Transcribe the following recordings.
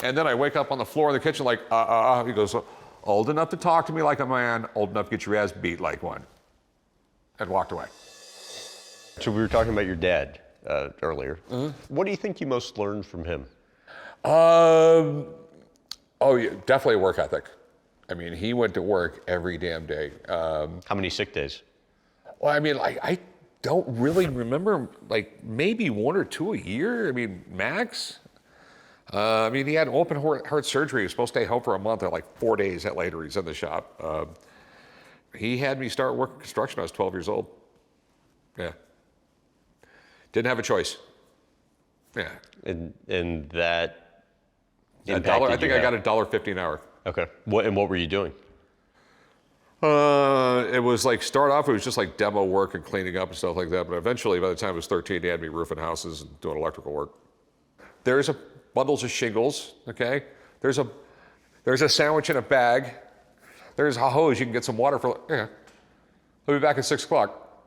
And then I wake up on the floor in the kitchen like, He goes, old enough to talk to me like a man, old enough to get your ass beat like one. And walked away. So we were talking about your dad earlier. What do you think you most learned from him? Oh, yeah, definitely work ethic. I mean, he went to work every damn day. How many sick days? Well, I mean, I don't really remember, like maybe 1 or 2 a year. I mean, max. I mean, he had open heart surgery. He was supposed to stay home for a month, and like 4 days later, he's in the shop. He had me start working construction when I was 12 years old. Yeah. Didn't have a choice. Yeah. And that $1, I think I got $1.50 an hour. Okay. What were you doing? It was like, start off, it was just like demo work and cleaning up and stuff like that. But eventually, by the time I was 13, they had me roofing houses and doing electrical work. There's bundles of shingles, okay? There's a sandwich in a bag. There's a hose, you can get some water for, yeah. I'll be back at 6 o'clock.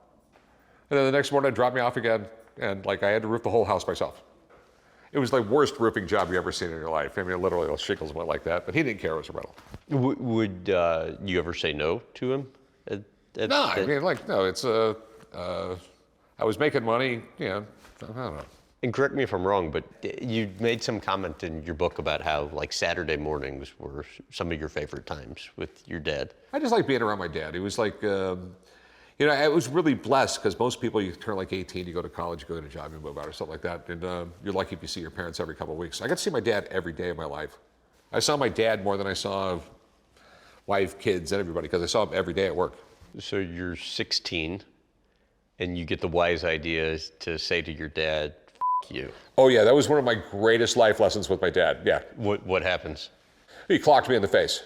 And then the next morning, I'd drop me off again. And like, I had to roof the whole house myself. It was the worst roofing job you ever seen in your life. I mean, literally, those shingles went like that, but he didn't care it was a rental. Would you ever say no to him? No, I mean, like, no, it's I was making money, you know, I don't know. And correct me if I'm wrong, but you made some comment in your book about how like Saturday mornings were some of your favorite times with your dad. I just like being around my dad. He was like, you know, I was really blessed because most people, you turn like 18, you go to college, you go get a job, you move out or something like that. And you're lucky if you see your parents every couple of weeks. I got to see my dad every day of my life. I saw my dad more than I saw wife, kids, and everybody because I saw him every day at work. So you're 16 and you get the wise idea to say to your dad, F you. Oh yeah, that was one of my greatest life lessons with my dad, yeah. What happens? He clocked me in the face.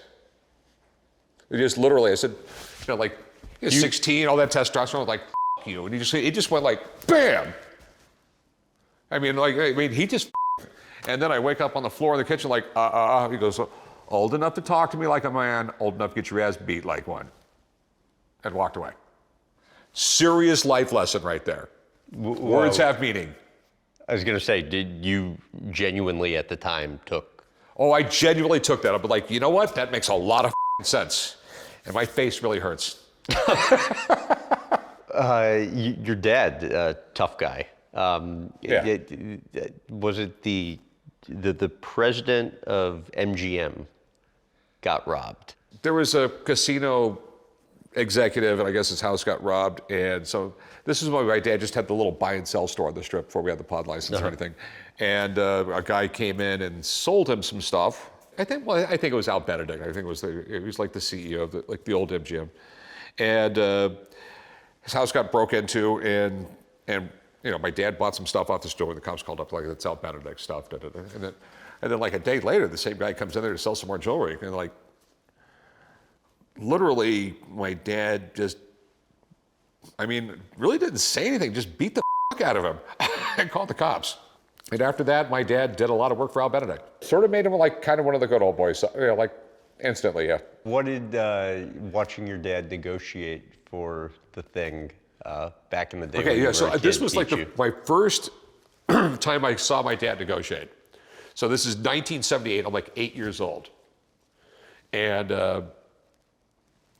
He just literally, I said, you know, like, you're 16, all that testosterone, like, F you. And he just went like, bam! I mean, he just, and then I wake up on the floor in the kitchen like, He goes, old enough to talk to me like a man, old enough to get your ass beat like one. And walked away. Serious life lesson right there. Words have meaning. I was going to say, did you genuinely at the time took? Oh, I genuinely took that. I'd be like, you know what? That makes a lot of sense. And my face really hurts. Your dad, tough guy. Yeah. Was it the president of MGM got robbed? There was a casino executive, and I guess his house got robbed. And so this is when my dad just had the little buy and sell store on the strip before we had the pod license or anything. And a guy came in and sold him some stuff. I think it was Al Benedict. I think he was like the CEO of the old MGM. And his house got broke into, and you know, my dad bought some stuff off the store. The cops called up like, that's Al Benedict stuff. Da, da, da. And then like a day later, the same guy comes in there to sell some more jewelry. And like, literally, my dad just, I mean, really didn't say anything, just beat the fuck out of him and called the cops. And after that, my dad did a lot of work for Al Benedict. Sort of made him like kind of one of the good old boys, you know, like instantly, yeah. What did watching your dad negotiate for the thing back in the day? Okay, yeah, so this was like my first time I saw my dad negotiate. So this is 1978, I'm like 8 years old. And,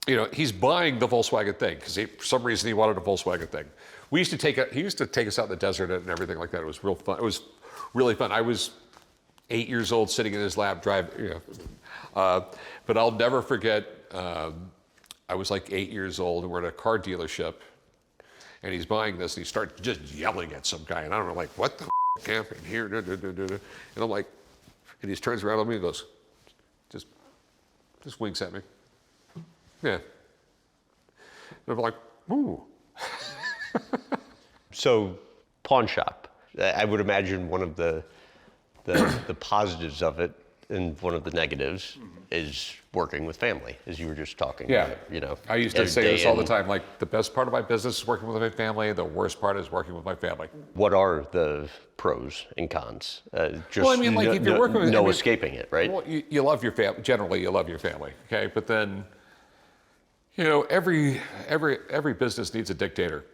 you know, he's buying the Volkswagen thing because for some reason he wanted a Volkswagen thing. He used to take us out in the desert and everything like that. It was real fun. It was really fun. I was 8 years old sitting in his lap driving, you know. But I'll never forget, I was like 8 years old and we're at a car dealership and he's buying this and he starts just yelling at some guy. And I don't know, like, what the f happened here? And I'm like, and he just turns around on me and goes, just winks at me. Yeah. And I'm like, ooh. So, pawn shop. I would imagine one of the positives of it and one of the negatives is working with family, as you were just talking about, you know. I used to say this all the time, like, the best part of my business is working with my family, the worst part is working with my family. What are the pros and cons? Just well, I mean, like, if you're working with... No escaping it, right? Well, you love your family. Generally, you love your family, okay? But then, you know, every business needs a dictator.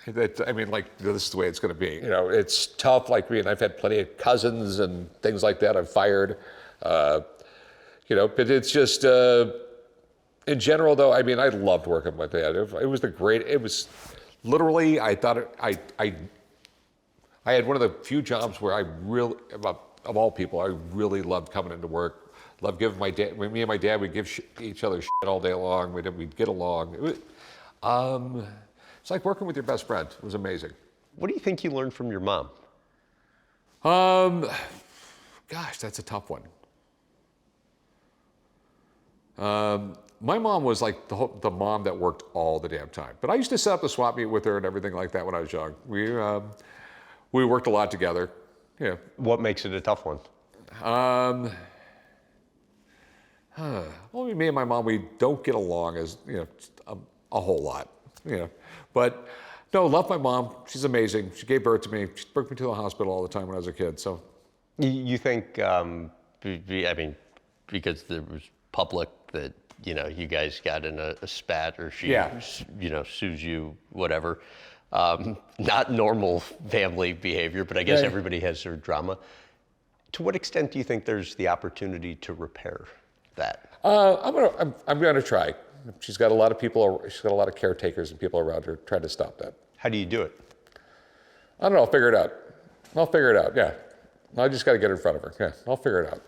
I mean, like, this is the way it's going to be. It's tough. Like, I've had plenty of cousins and things like that I've fired. But it's just, in general, though, I mean, I loved working with my dad. It was literally, I thought, I had one of the few jobs where I really, of all people, I really loved coming into work. Loved giving me and my dad, we'd give each other shit all day long. We'd get along. It's like working with your best friend. It was amazing. What do you think you learned from your mom? Gosh, that's a tough one. My mom was like the mom that worked all the damn time. But I used to set up the swap meet with her and everything like that when I was young. We worked a lot together. Yeah. What makes it a tough one? Well, me and my mom, we don't get along as a whole lot. But no, love my mom. She's amazing. She gave birth to me. She took me to the hospital all the time when I was a kid. So, you think? I mean, because there was public that you guys got in a spat, or she sues you, whatever. Not normal family behavior, but I guess everybody has their drama. To what extent do you think there's the opportunity to repair that? I'm gonna try. She's got a lot of people. She's got a lot of caretakers and people around her trying to stop that. How do you do it? I don't know. I'll figure it out. Yeah. I just got to get in front of her. Yeah. I'll figure it out.